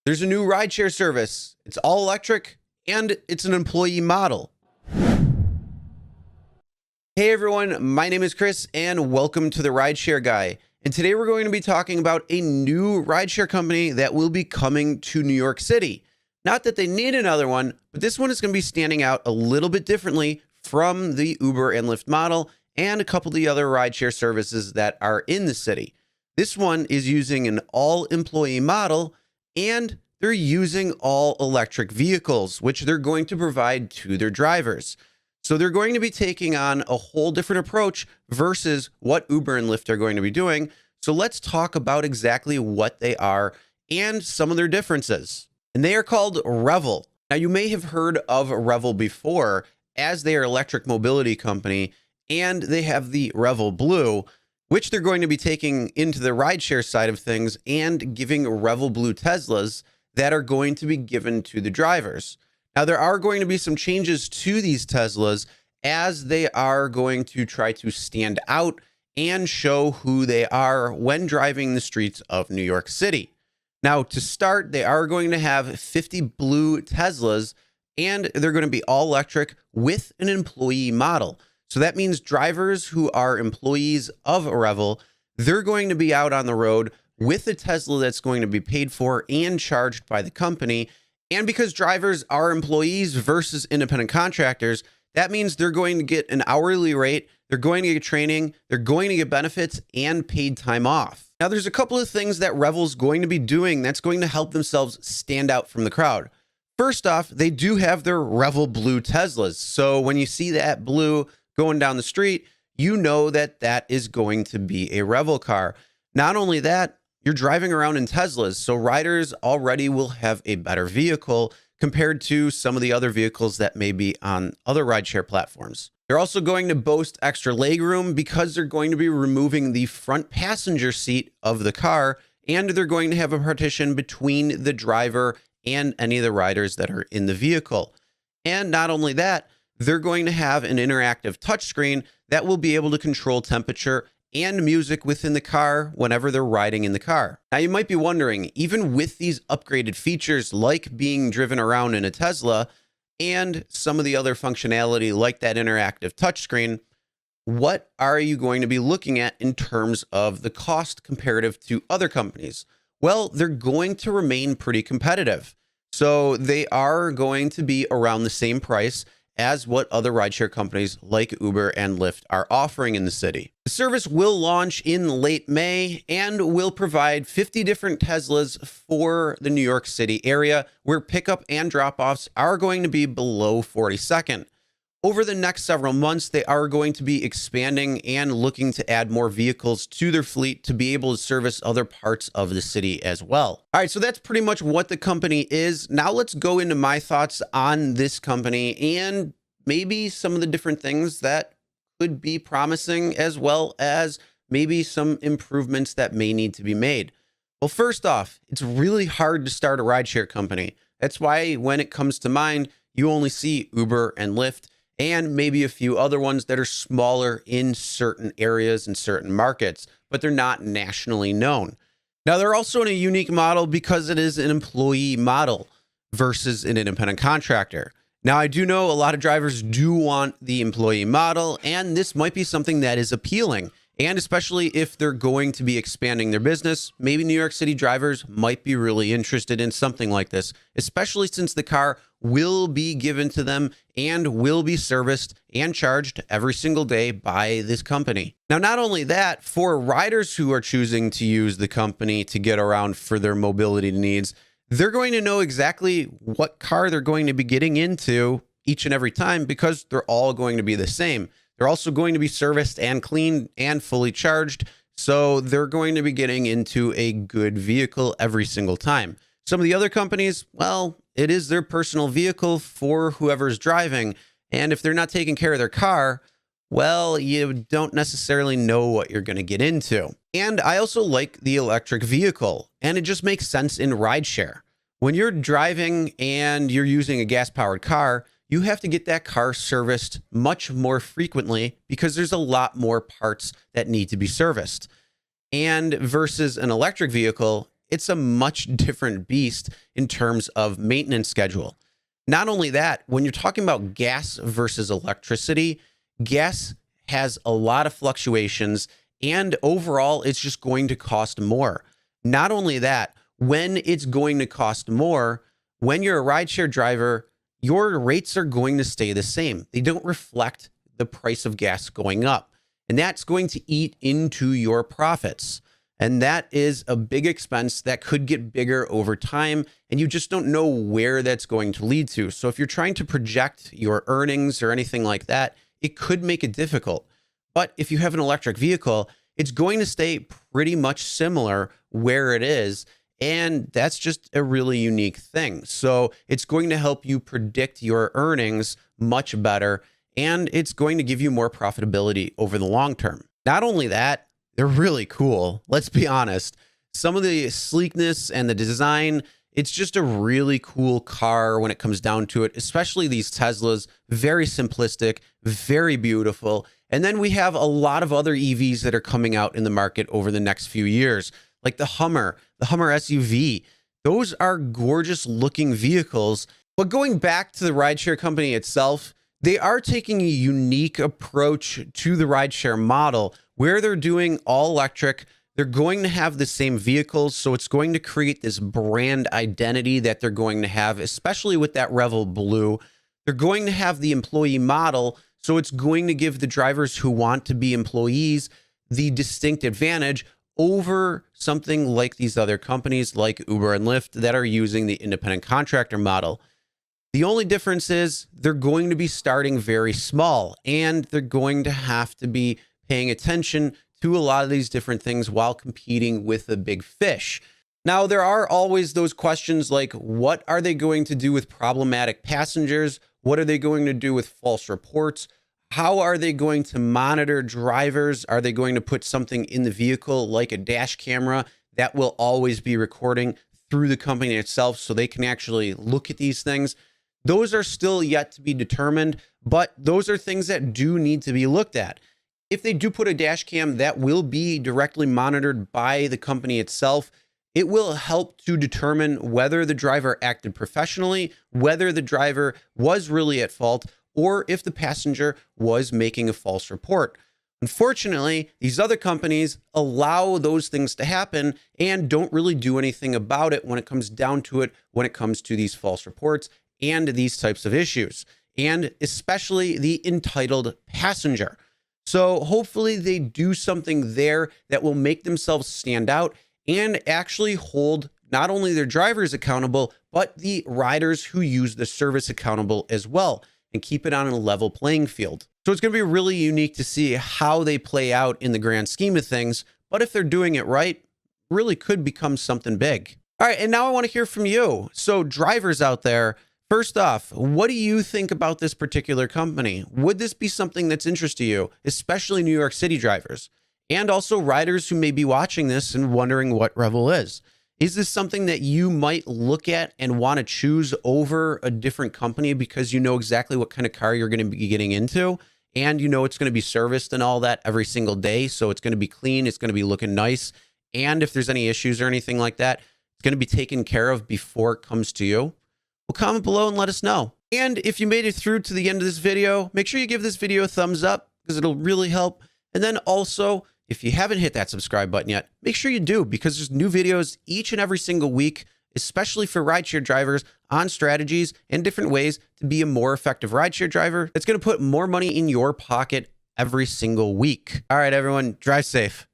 There's a new rideshare service. It's all electric and it's an employee model. Hey everyone, my name is Chris and welcome to the Rideshare Guy. And today we're going to be talking about a new rideshare company that will be coming to New York City. Not that they need another one, but this one is going to be standing out a little bit differently from the Uber and Lyft model and a couple of the other rideshare services that are in the city. This one is using an all-employee model, and they're using all electric vehicles, which they're going to provide to their drivers. So they're going to be taking on a whole different approach versus what Uber and Lyft are going to be doing. So let's talk about exactly what they are and some of their differences. And they are called Revel. Now, you may have heard of Revel before, as they are an electric mobility company, and they have the Revel Blue, which they're going to be taking into the rideshare side of things and giving Revel Blue Teslas that are going to be given to the drivers. Now, there are going to be some changes to these Teslas as they are going to try to stand out and show who they are when driving the streets of New York City. Now, to start, they are going to have 50 blue Teslas, and they're going to be all electric with an employee model. So that means drivers who are employees of Revel, they're going to be out on the road with a Tesla that's going to be paid for and charged by the company. And because drivers are employees versus independent contractors, that means they're going to get an hourly rate, they're going to get training, they're going to get benefits and paid time off. Now, there's a couple of things that Revel's going to be doing that's going to help themselves stand out from the crowd. First off, they do have their Revel Blue Teslas. So when you see that blue going down the street, you know that that is going to be a Revel car. Not only that, you're driving around in Teslas, so riders already will have a better vehicle compared to some of the other vehicles that may be on other rideshare platforms. They're also going to boast extra legroom because they're going to be removing the front passenger seat of the car, and they're going to have a partition between the driver and any of the riders that are in the vehicle. And not only that, they're going to have an interactive touchscreen that will be able to control temperature and music within the car whenever they're riding in the car. Now, you might be wondering, even with these upgraded features like being driven around in a Tesla and some of the other functionality like that interactive touchscreen, what are you going to be looking at in terms of the cost comparative to other companies? Well, they're going to remain pretty competitive. So they are going to be around the same price as what other rideshare companies like Uber and Lyft are offering in the city. The service will launch in late May and will provide 50 different Teslas for the New York City area, where pickup and drop-offs are going to be below 42nd. Over the next several months, they are going to be expanding and looking to add more vehicles to their fleet to be able to service other parts of the city as well. All right, so that's pretty much what the company is. Now let's go into my thoughts on this company and maybe some of the different things that could be promising, as well as maybe some improvements that may need to be made. Well, first off, it's really hard to start a rideshare company. That's why when it comes to mind, you only see Uber and Lyft, and maybe a few other ones that are smaller in certain areas and certain markets, but they're not nationally known. Now, they're also in a unique model because it is an employee model versus an independent contractor. Now, I do know a lot of drivers do want the employee model, and this might be something that is appealing. And especially if they're going to be expanding their business, maybe New York City drivers might be really interested in something like this, especially since the car will be given to them and will be serviced and charged every single day by this company. Now, not only that, for riders who are choosing to use the company to get around for their mobility needs, they're going to know exactly what car they're going to be getting into each and every time because they're all going to be the same. They're also going to be serviced and cleaned and fully charged. So they're going to be getting into a good vehicle every single time. Some of the other companies, well, it is their personal vehicle for whoever's driving. And if they're not taking care of their car, well, you don't necessarily know what you're going to get into. And I also like the electric vehicle, and it just makes sense in rideshare. When you're driving and you're using a gas-powered car, you have to get that car serviced much more frequently because there's a lot more parts that need to be serviced. And versus an electric vehicle, it's a much different beast in terms of maintenance schedule. Not only that, when you're talking about gas versus electricity, gas has a lot of fluctuations, and overall, it's just going to cost more. Not only that, when it's going to cost more, when you're a rideshare driver, your rates are going to stay the same. They don't reflect the price of gas going up, and that's going to eat into your profits. And that is a big expense that could get bigger over time, and you just don't know where that's going to lead to. So if you're trying to project your earnings or anything like that, it could make it difficult. But if you have an electric vehicle, it's going to stay pretty much similar where it is. And that's just a really unique thing. So it's going to help you predict your earnings much better, and it's going to give you more profitability over the long term. Not only that, they're really cool. Let's be honest. Some of the sleekness and the design, it's just a really cool car when it comes down to it, especially these Teslas. Very simplistic, very beautiful. And then we have a lot of other EVs that are coming out in the market over the next few years, like the Hummer SUV. Those are gorgeous looking vehicles. But going back to the rideshare company itself, they are taking a unique approach to the rideshare model where they're doing all electric. They're going to have the same vehicles, so it's going to create this brand identity that they're going to have, especially with that Revel blue. They're going to have the employee model, so it's going to give the drivers who want to be employees the distinct advantage over something like these other companies like Uber and Lyft that are using the independent contractor model. The only difference is they're going to be starting very small, and they're going to have to be paying attention to a lot of these different things while competing with the big fish. Now, there are always those questions like, what are they going to do with problematic passengers? What are they going to do with false reports? How are they going to monitor drivers? Are they going to put something in the vehicle like a dash camera that will always be recording through the company itself so they can actually look at these things? Those are still yet to be determined, but those are things that do need to be looked at. If they do put a dash cam that will be directly monitored by the company itself, it will help to determine whether the driver acted professionally, whether the driver was really at fault, or if the passenger was making a false report. Unfortunately, these other companies allow those things to happen and don't really do anything about it when it comes down to it, when it comes to these false reports and these types of issues, and especially the entitled passenger. So hopefully they do something there that will make themselves stand out and actually hold not only their drivers accountable, but the riders who use the service accountable as well, and keep it on a level playing field. So it's going to be really unique to see how they play out in the grand scheme of things. But if they're doing it right, really could become something big. All right, and now I want to hear from you. So drivers out there, first off, what do you think about this particular company? Would this be something that's interest to you, especially New York City drivers? And also riders who may be watching this and wondering what Revel is. Is this something that you might look at and want to choose over a different company because you know exactly what kind of car you're going to be getting into, and you know it's going to be serviced and all that every single day, so it's going to be clean, it's going to be looking nice, and if there's any issues or anything like that, it's going to be taken care of before it comes to you? Well, comment below and let us know. And if you made it through to the end of this video, make sure you give this video a thumbs up because it'll really help. And then also, if you haven't hit that subscribe button yet, make sure you do, because there's new videos each and every single week, especially for rideshare drivers, on strategies and different ways to be a more effective rideshare driver that's going to put more money in your pocket every single week. All right, everyone, drive safe.